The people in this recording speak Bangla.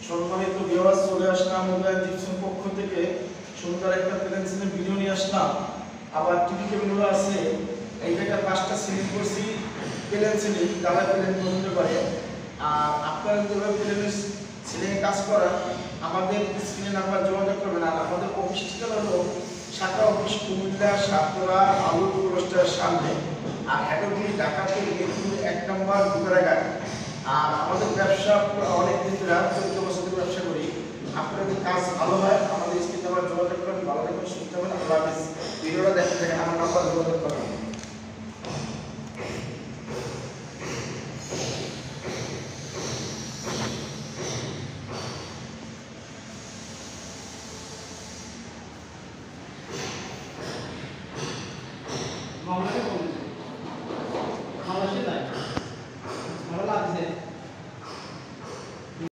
সম্মানিত ভিউয়ার্স, চলে আসলাম মোবাইল জিপসন পক্ষ থেকে সুন্দর একটা পেন্সিলের ভিডিও নিয়ে আসলাম। আবার টিভি কেবিনগুলো আছে, এই জায়গায় 5টা সিলিং করছি প্লেন সিলিং, যারা প্লেন পছন্দ করে। আর আপনারা যেভাবে প্লেনের সিলিংয়ে কাজ করার আমাদের স্ক্রিনে নাম্বার যোগাযোগ করবেন। আর আমাদের অফিস ঠিকানা হলো শাখা অফিস কুমিল্লা সাতরা আলু পোস্টার সামনে, আর হেড অফিস ঢাকাতে মিরপুর 1 নম্বর দুপুরাঘাট। আর আমাদের ব্যবসা অনেক দিন ধরে 14 বছর ধরে ব্যবসা করি। আপনাদের কাজ ভালো হয় আমাদের স্ক্রিনে নাম্বার যোগাযোগ করবেন। ভালো থাকবেন, সুস্থ থাকবেন। আল্লাহ হাফেজ। ভিডিওটা দেখতে দেখেন আমার নাম্বার যোগাযোগ করবেন।